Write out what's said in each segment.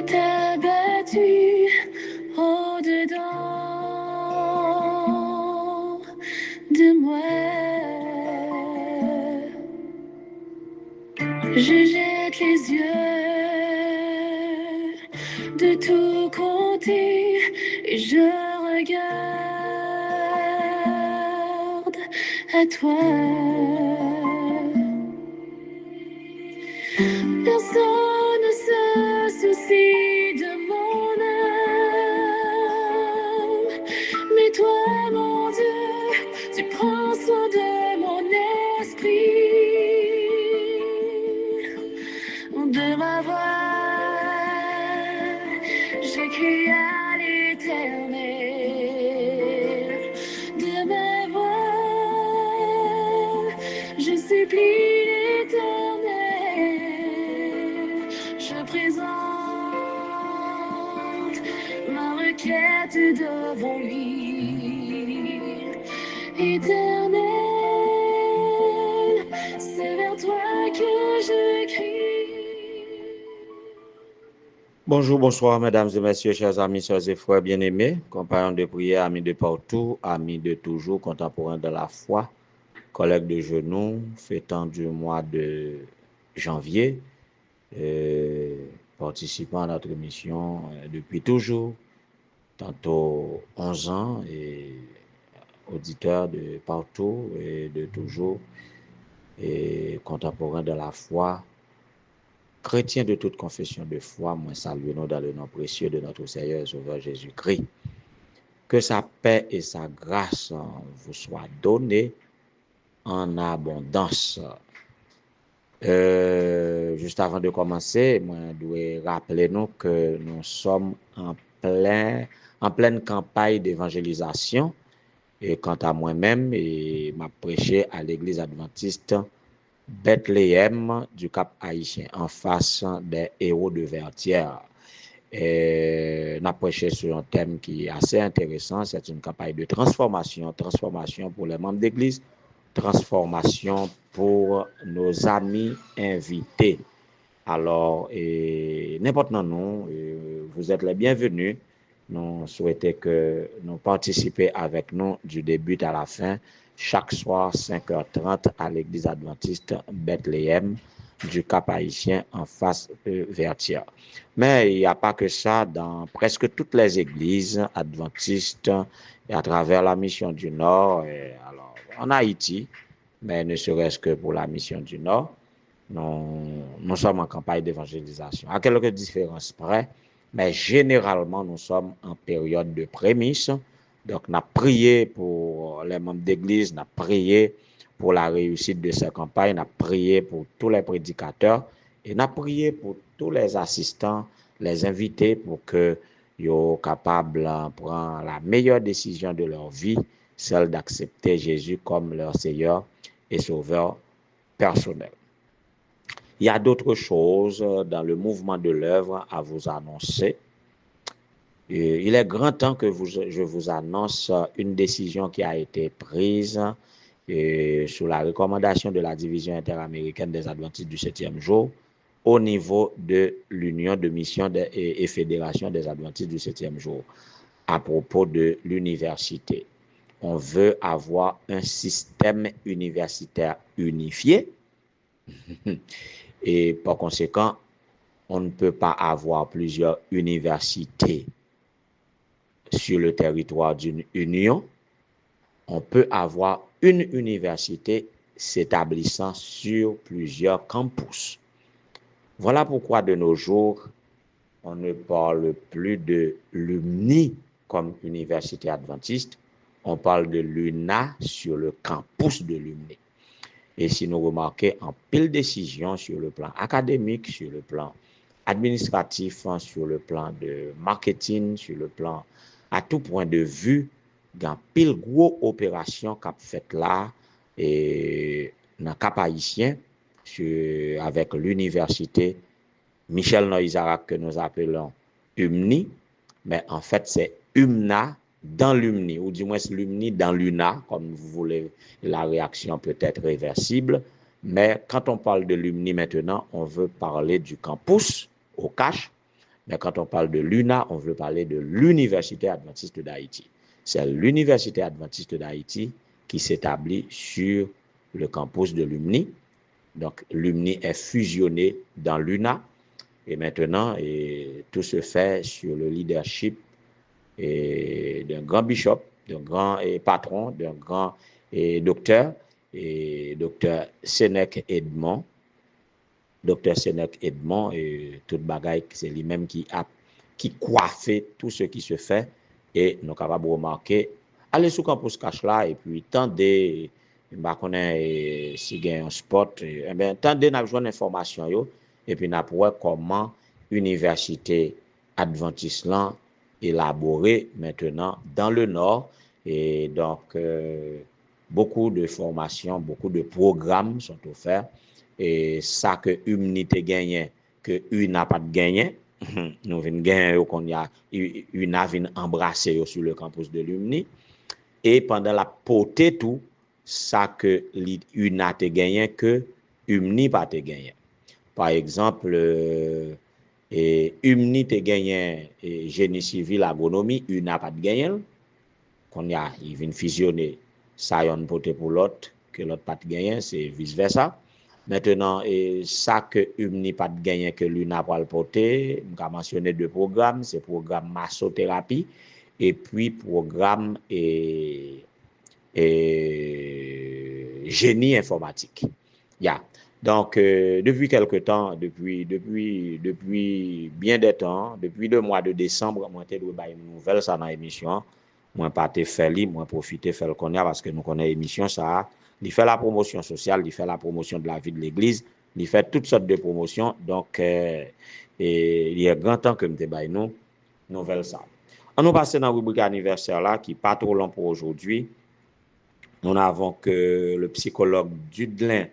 t'es battu au-dedans de moi. Je jette les yeux de tous côtés et je regarde à toi. Personne ne se soucie de mon âme, mais toi, mon Dieu, tu prends soin de mon esprit, de ma voix. Je crie à l'Éternel, de ma voix. Je supplie l'Éternel, je présente ma requête devant lui. Éternel, c'est vers toi que je crie. Bonjour, bonsoir, mesdames et messieurs, chers amis, chers et frères bien-aimés, compagnons de prière, amis de partout, amis de toujours, contemporains de la foi, collègues de genoux, fêtant du mois de janvier, participant à notre mission depuis toujours, tantôt 11 ans, et auditeurs de partout et de toujours, et contemporains de la foi, chrétiens de toute confession de foi, moi saluons dans le nom précieux de notre Seigneur et Sauveur Jésus-Christ. Que sa paix et sa grâce vous soient données en abondance. Juste avant de commencer, moi je dois rappeler nous que nous sommes en pleine campagne d'évangélisation. Et quant à moi-même, m'a prêché à l'église adventiste Bethléem du Cap Haïtien, en face des héros de Vertières. N'a prêché sur un thème qui est assez intéressant. C'est une campagne de transformation pour les membres d'église, transformation pour nos amis invités. Alors, n'importe nous, vous êtes les bienvenus. Nous souhaitons que nous participions avec nous du début à la fin, chaque soir 5h30 à l'église adventiste Bethléem du Cap Haïtien en face de Vertières. Mais il n'y a pas que ça dans presque toutes les églises adventistes et à travers la mission du Nord. Alors, en Haïti, mais ne serait-ce que pour la mission du Nord, nous sommes en campagne d'évangélisation. À quelques différences près, mais généralement, nous sommes en période de prémisse. Donc, on a prié pour les membres d'église, on a prié pour la réussite de cette campagne, on a prié pour tous les prédicateurs et on a prié pour tous les assistants, les invités pour que soient capables de prendre la meilleure décision de leur vie, celle d'accepter Jésus comme leur Seigneur et Sauveur personnel. Il y a d'autres choses dans le mouvement de l'œuvre à vous annoncer. Il est grand temps que je vous annonce une décision qui a été prise sous la recommandation de la division interaméricaine des adventistes du 7e jour au niveau de l'Union de mission et fédération des adventistes du 7e jour à propos de l'université. On veut avoir un système universitaire unifié. Et par conséquent, on ne peut pas avoir plusieurs universités sur le territoire d'une union. On peut avoir une université s'établissant sur plusieurs campus. Voilà pourquoi de nos jours, on ne parle plus de l'UMNI comme université adventiste. On parle de l'UNA sur le campus de l'UMNI. Et si nous remarquons en pile décision sur le plan académique, sur le plan administratif, sur le plan de marketing, sur le plan à tout point de vue, dans pile gros opération qu'a fait là et dans Cap Haïtien avec l'université Michel Noïzarac que nous appelons UMNI, mais en fait c'est UMNA dans l'UMNI, ou du moins l'UMNI dans l'UNA, comme vous voulez, la réaction peut être réversible. Mais quand on parle de l'UMNI maintenant, on veut parler du campus au CACH, Mais quand on parle de l'UNA, on veut parler de l'Université adventiste d'Haïti. C'est l'Université adventiste d'Haïti qui s'établit sur le campus de l'UMNI. Donc, l'UMNI est fusionné dans l'UNA. Et maintenant, tout se fait sur le leadership d'un grand bishop, d'un grand patron, d'un grand docteur, docteur Sénèque Edmond. Docteur Sénèque Edmond, et tout bagaille, c'est lui-même qui coiffait tout ce qui se fait. Et nous sommes capables de remarquer, aller sur le campus cache là, et puis tendez, si il y a un spot, tendez, nous avons une information, et puis nous avons comment l'université adventiste là élaborée maintenant dans le Nord. Et donc, beaucoup de formations, beaucoup de programmes sont offerts. Et ça que UMNI te gagné, que UNA pas de gagné, nous venons gagner qu'on y a UNA vient embrasser sur le campus de l'UMNI. Et pendant la potée tout, ça que UNA te gagné, que UMNI pas te gagné. Par exemple, UMNI te gagné génie civil, agronomie, UNA pas de gagné. Qu'on y a, il vient fusionner, ça y a une potée pour l'autre, que l'autre pas de gagné, c'est vice-versa. Maintenant, ça que UMNI pas de gagné que l'UNA va le porter, je vais mentionner deux programmes, c'est le programme massothérapie et puis programme génie informatique. Yeah. Donc, depuis quelque temps, depuis bien des temps, depuis le mois de décembre, moi, j'ai une nouvelle ça dans l'émission. Moi, pas te faire moi, profiter faire le connaître parce que nous connaissons l'émission, ça. Il fait la promotion sociale, il fait la promotion de la vie de l'Église, il fait toutes sortes de promotions. Donc, il y a grand temps que je baille nous nouvelle ça. On nous passe dans la rubrique anniversaire là, qui n'est pas trop long pour aujourd'hui. Nous avons que le psychologue Dudelin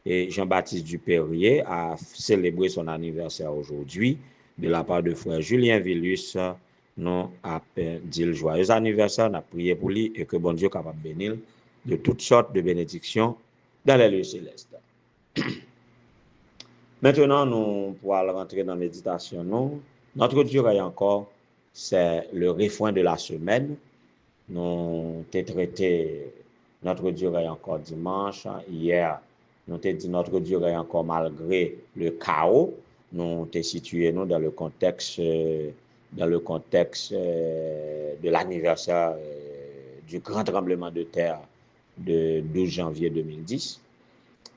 et Jean-Baptiste Dupérier a célébré son anniversaire aujourd'hui. De la part de frère Julien Villus, nous avons dit le joyeux anniversaire, nous avons prié pour lui et que bon Dieu capable de bénir de toutes sortes de bénédictions dans les lieux célestes. Maintenant, nous pourrons rentrer dans la méditation. Notre durée encore, c'est le refrain de la semaine. Nous avons traité notre durée encore dimanche. Hier, nous avons dit notre durée encore malgré le chaos. Nous avons situé nous dans le contexte de l'anniversaire du grand tremblement de terre de 12 janvier 2010.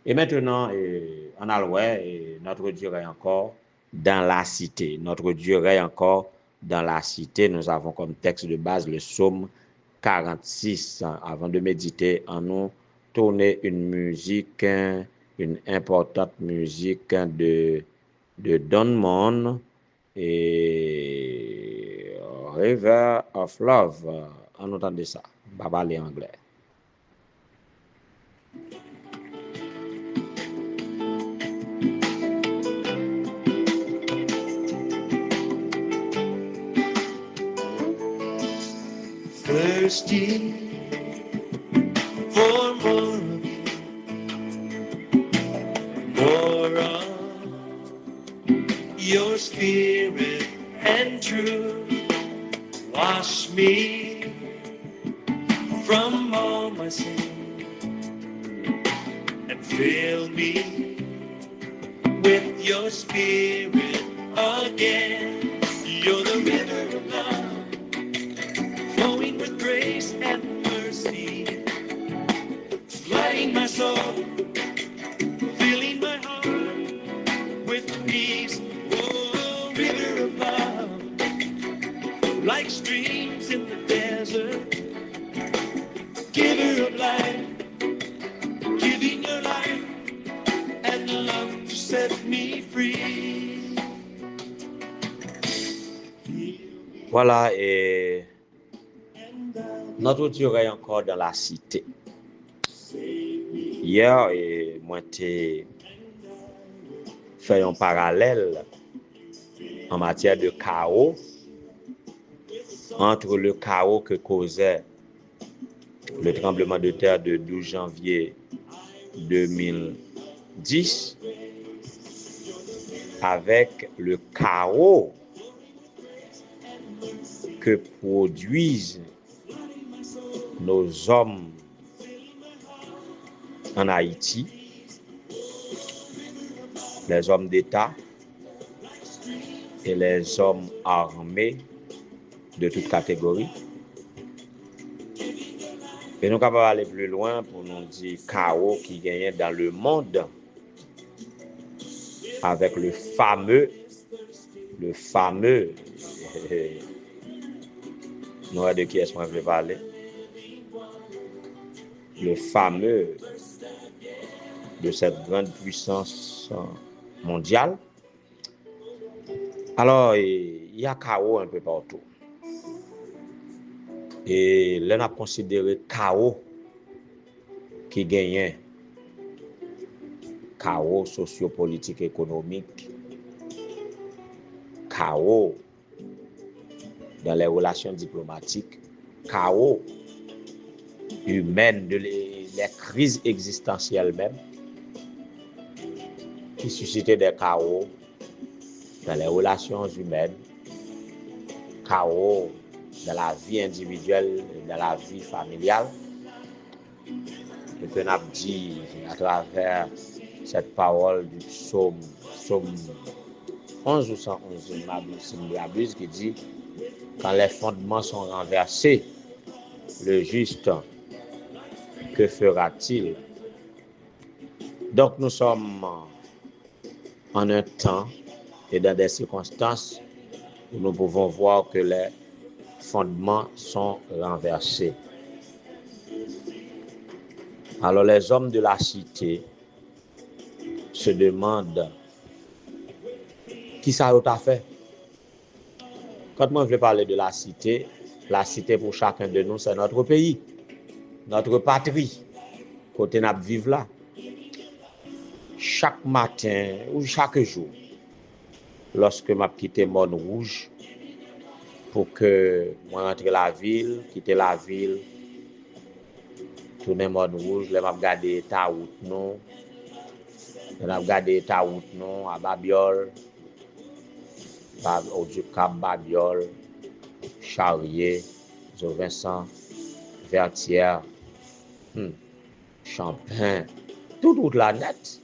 Et maintenant, on a notre Dieu est encore dans la cité. Notre Dieu est encore dans la cité. Nous avons comme texte de base le psaume 46. Avant de méditer, en nous tourner une musique, une importante musique de Don Mon et River of Love. On entendait ça. Baba les anglais. Thirsty for more of your spirit and truth. Wash me from all my sin and fill me with your spirit again. You're the river of love, flowing with grace and mercy, lighting my soul, filling my heart with peace. Oh, river of love, like streams in the desert, giver of life, giving your life and love to set me free. Voilà, et notre Dieu est encore dans la cité. Hier, moi, j'ai fait un parallèle en matière de chaos entre le chaos que causait le tremblement de terre de 12 janvier 2010 avec le chaos que produisent nos hommes en Haïti, les hommes d'État et les hommes armés de toute catégorie. Et nous capables d'aller plus loin pour nous dire chaos qui gagne dans le monde avec le fameux, nous de qui est-ce qu'on veut parler? Le fameux de cette grande puissance mondiale. Alors, il y a chaos un peu partout. Et là, on a considéré chaos qui gagnait, chaos sociopolitique économique, chaos dans les relations diplomatiques, chaos humain, les crises existentielles même, qui suscitaient des chaos dans les relations humaines, chaos dans la vie individuelle, dans la vie familiale. Et que nous avons dit à travers cette parole du psaume 11 ou 111, si je m'abuse, qui dit quand les fondements sont renversés, le juste, que fera-t-il? Donc nous sommes en un temps et dans des circonstances où nous pouvons voir que les fondements sont renversés. Alors les hommes de la cité se demandent qui ça a fait. Quand moi je vais parler de la cité pour chacun de nous, c'est notre pays, notre patrie, côté nous vivons là. Chaque matin ou chaque jour, lorsque je quitte Montrouge pour que je rentre la ville, quitter la ville, tourner Montrouge, je vais regarder ta route non, je vais regarder ta route non à Babiole, au Cap Babiole, Charrier, Vincent, Vertière, Champagne, toute la net.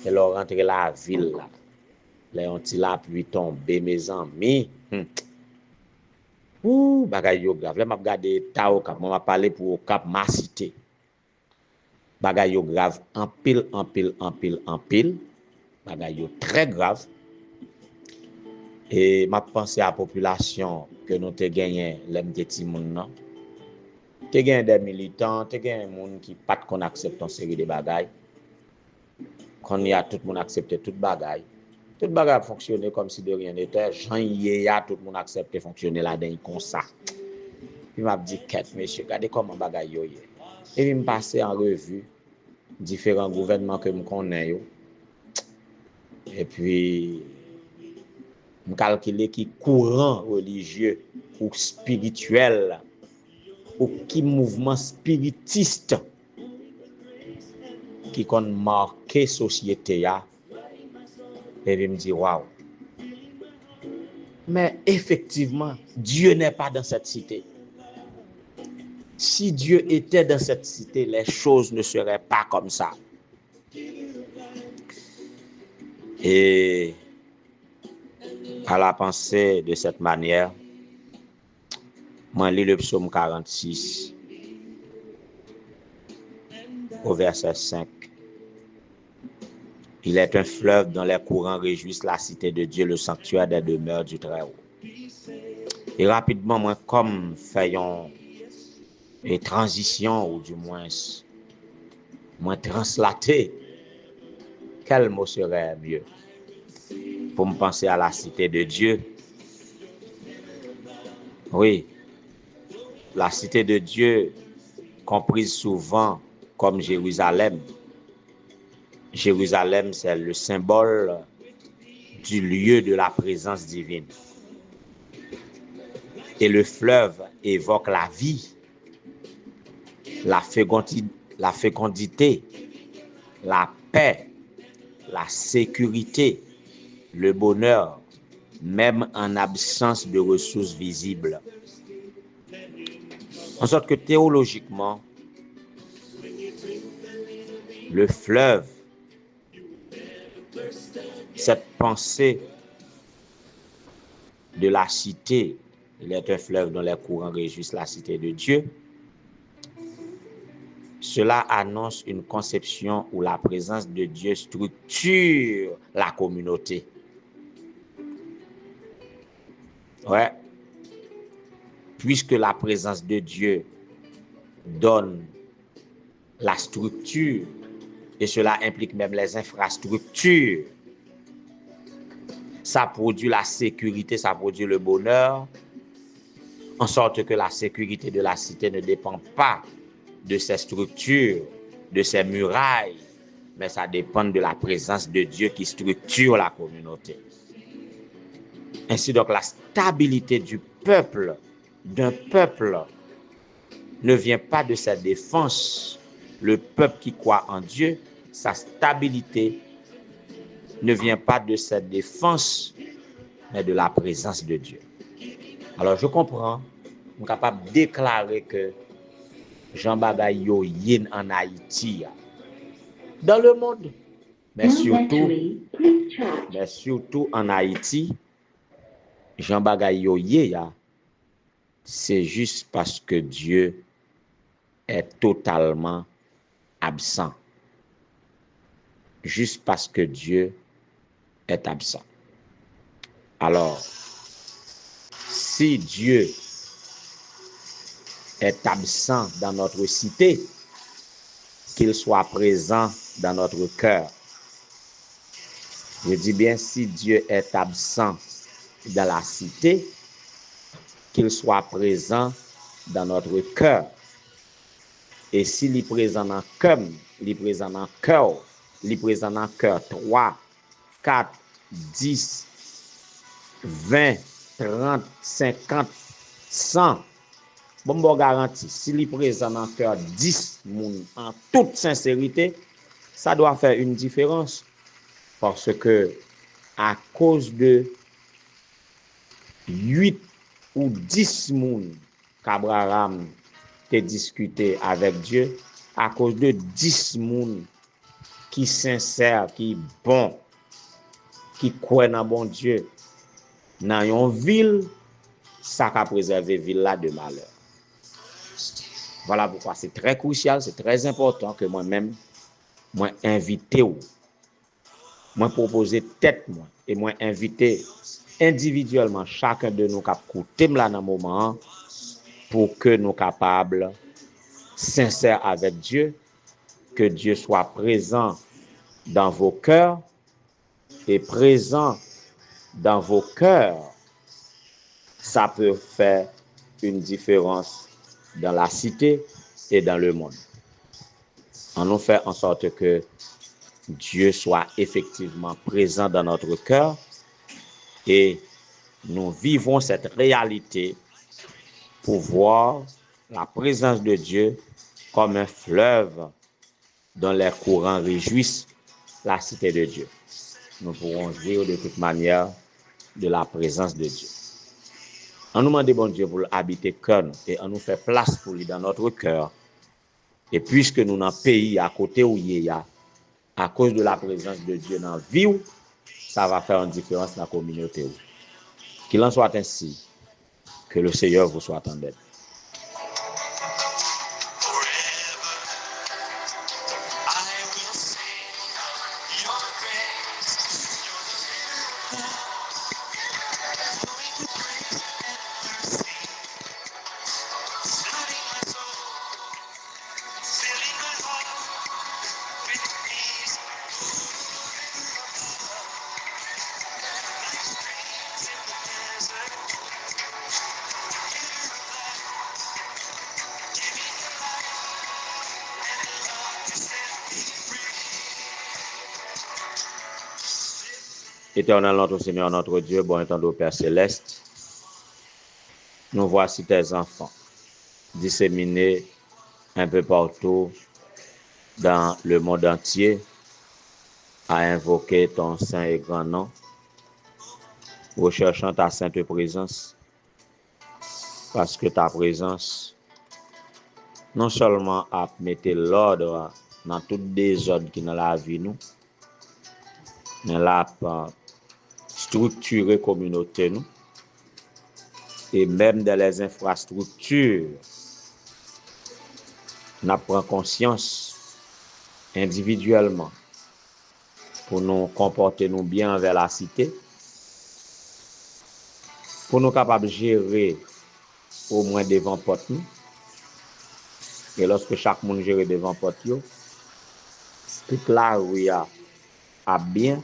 Et là, rentrer la ville là. Les anti-la pluie tomber, mes amis. Bagay yo grave. Là, m'a regardé ta au cap. M'a parlé pour au cap ma cité. Bagay yo grave. En pile. Bagay yo très grave. Et m'a pensé à la population que nous te gagné l'aime de ti moun nan. Te gagné des militants, te gagné moun qui pas qu'on accepte une série de bagay. Quand il y a tout le monde accepte toute bagaille. Toute bagaille fonctionner comme si de rien n'était. Jean y a tout le monde accepte fonctionner là-dedans comme ça. Puis m'a dit quête monsieur, regardez comment bagaille yo. Et puis me passer en revue différents gouvernements que me connais yo. Et puis me calculer qui courant religieux ou spirituel ou qui mouvement spiritiste qui kon marqué société ya. Et il me dit waouh. Mais effectivement, Dieu n'est pas dans cette cité. Si Dieu était dans cette cité, les choses ne seraient pas comme ça. Et à la pensée de cette manière, moi lis le psaume 46 au verset 5. Il est un fleuve dont les courants réjouissent la cité de Dieu, le sanctuaire des demeures du Très-Haut. Et rapidement, moi, comme faisons une transition, ou du moins, moi, translater, quel mot serait mieux pour me penser à la cité de Dieu? Oui, la cité de Dieu, comprise souvent comme Jérusalem. Jérusalem, c'est le symbole du lieu de la présence divine. Et le fleuve évoque la vie, la fécondité, la paix, la sécurité, le bonheur, même en absence de ressources visibles. En sorte que théologiquement, le fleuve, cette pensée de la cité, il est un fleuve dont les courants réjouissent la cité de Dieu, cela annonce une conception où la présence de Dieu structure la communauté. Ouais. Puisque la présence de Dieu donne la structure, et cela implique même les infrastructures, ça produit la sécurité, ça produit le bonheur, en sorte que la sécurité de la cité ne dépend pas de ses structures, de ses murailles, mais ça dépend de la présence de Dieu qui structure la communauté. Ainsi donc, la stabilité du peuple, d'un peuple, ne vient pas de sa défense. Le peuple qui croit en Dieu, sa stabilité ne vient pas de sa défense, mais de la présence de Dieu. Alors, je comprends, je suis capable de déclarer que Jean Bagay yo yin en Haïti, dans le monde, mais surtout en Haïti, Jean Bagay yo ya, c'est juste parce que Dieu est totalement absent. Juste parce que Dieu est absent. Alors, si Dieu est absent dans notre cité, qu'il soit présent dans notre cœur. Je dis bien, si Dieu est absent dans la cité, qu'il soit présent dans notre cœur. Et s'il est présent dans le cœur, il est présent dans le cœur, il est présent dans le cœur 3, 4, 10, 20, 30, 50, 100. Bon garantie, s'il est présent dans le cœur 10 moun en toute sincérité, ça doit faire une différence. Parce que à cause de 8 ou 10 moun qu'Abraham a discuté avec Dieu, à cause de 10 moun qui sincère, qui bon, qui croit dans bon Dieu, dans une ville, ça a préservé ville là de malheur. Voilà pourquoi c'est très crucial, c'est très important que moi-même, moi invité ou, moi proposer tête moi et moi inviter individuellement chacun de nous qui écouter là dans moment pour que nous capables sincères avec Dieu, que Dieu soit présent dans vos cœurs et présent dans vos cœurs, ça peut faire une différence dans la cité et dans le monde. On nous fait en sorte que Dieu soit effectivement présent dans notre cœur et nous vivons cette réalité pour voir la présence de Dieu comme un fleuve dont les courants réjouissent la cité de Dieu. Nous pourrons jouir de toute manière de la présence de Dieu. On nous demande, bon Dieu, pour habiter cœur et on nous fait place pour lui dans notre cœur. Et puisque nous dans le pays à côté où il y a, à cause de la présence de Dieu dans la vie, ça va faire une différence dans la communauté. Qu'il en soit ainsi, que le Seigneur vous soit en aide. Éternel notre Seigneur, notre Dieu, bon étendard Père Céleste, nous voici tes enfants, disséminés un peu partout dans le monde entier, à invoquer ton saint et grand nom. recherchant ta sainte présence, parce que ta présence non seulement a mettre l'ordre dans tout désordre qui dans la vie nous, mais là a structurer communauté nous, et même dans les infrastructures, nous prenons conscience individuellement pour nous comporter nous bien envers la cité, pour nous capables de gérer au moins devant porte nous. Et lorsque chaque monde gère devant porte yo, toute la rue a bien.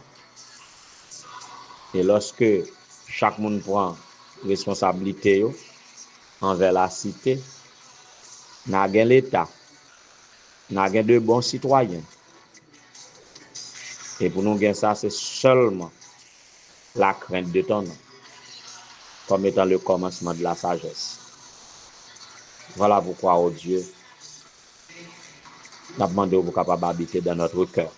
Et lorsque chaque monde prend responsabilité yo envers la cité, n'a gain l'État, n'a gain de bons citoyens. Et pour nous gagner ça, c'est seulement la crainte de ton nom, comme étant le commencement de la sagesse. Voilà pourquoi, oh Dieu, nous demandons pour capable d'habiter dans notre cœur,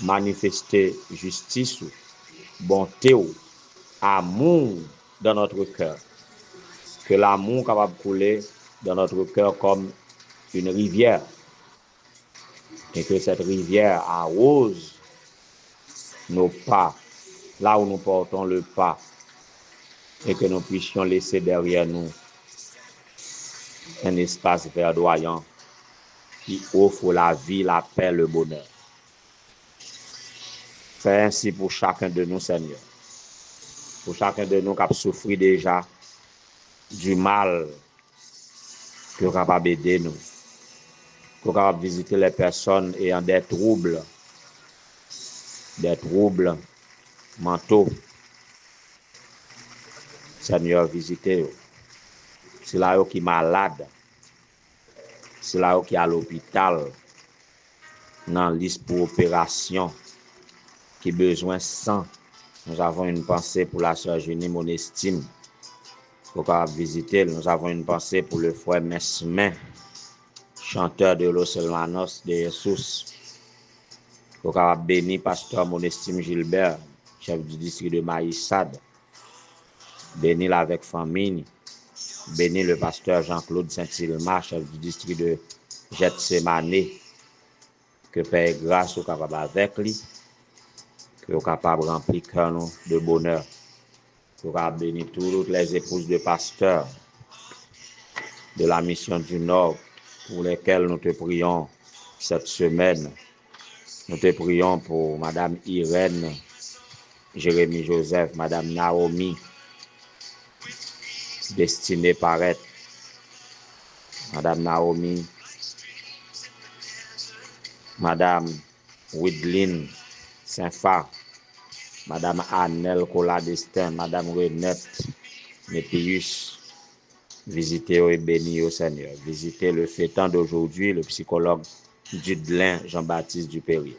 manifester justice, bonté, amour dans notre cœur, que l'amour capable de couler dans notre cœur comme une rivière, et que cette rivière arrose nos pas, là où nous portons le pas, et que nous puissions laisser derrière nous un espace verdoyant qui offre la vie, la paix, le bonheur. Fais ainsi pour chacun de nous, Seigneur. Pour chacun de nous qui a souffert déjà du mal, que nous capable d'aider nous, que nous capable visiter les personnes ayant des troubles mentaux. Seigneur, visitez-vous. C'est là qui est malade, c'est là qui est à l'hôpital, dans liste pour opération, qui a besoin de sang. Nous avons une pensée pour la sœur Jenny Monestime, pour visiter. Nous avons une pensée pour le frère Mesmin, chanteur de Los Hermanos de Jesus, pour bénir pasteur Monestime Gilbert, chef du district de Maïsade, bénir avec famille. Bénis le pasteur Jean-Claude Saint-Hilma, chef du district de Gethsemane, que Père grâce soit capable avec lui, que soit capable de remplir cœur de bonheur, pour bénir toutes les épouses de pasteurs de la mission du Nord, pour lesquelles nous te prions cette semaine. Nous te prions pour Madame Irène, Jérémie Joseph, Madame Naomi, Destinée Parette, Madame Naomi, Madame Widline Saint-Fa, Madame Annelle Cola-Destin, Madame Renette Népius. Visitez et bénis au Seigneur. Visitez le fêtant d'aujourd'hui, le psychologue Dudelin Jean-Baptiste Dupérier.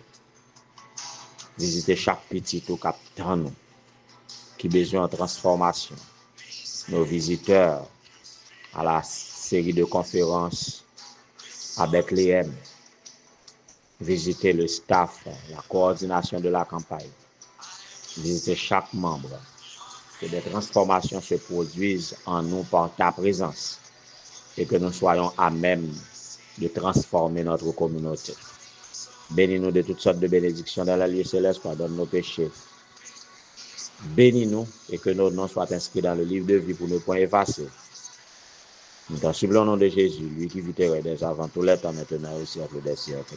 Visitez chaque petit au capitaine qui a besoin de transformation. Nos visiteurs à la série de conférences à Bethléem. Visitez le staff, la coordination de la campagne. Visitez chaque membre. Que des transformations se produisent en nous par ta présence et que nous soyons à même de transformer notre communauté. Bénis-nous de toutes sortes de bénédictions dans la lieu céleste, pardonne nos péchés. Bénis-nous et que nos noms soient inscrits dans le livre de vie pour ne point effacer. Nous t'en supplions au nom de Jésus, lui qui vit et règne avant tout les temps, maintenant et au siècle des siècles.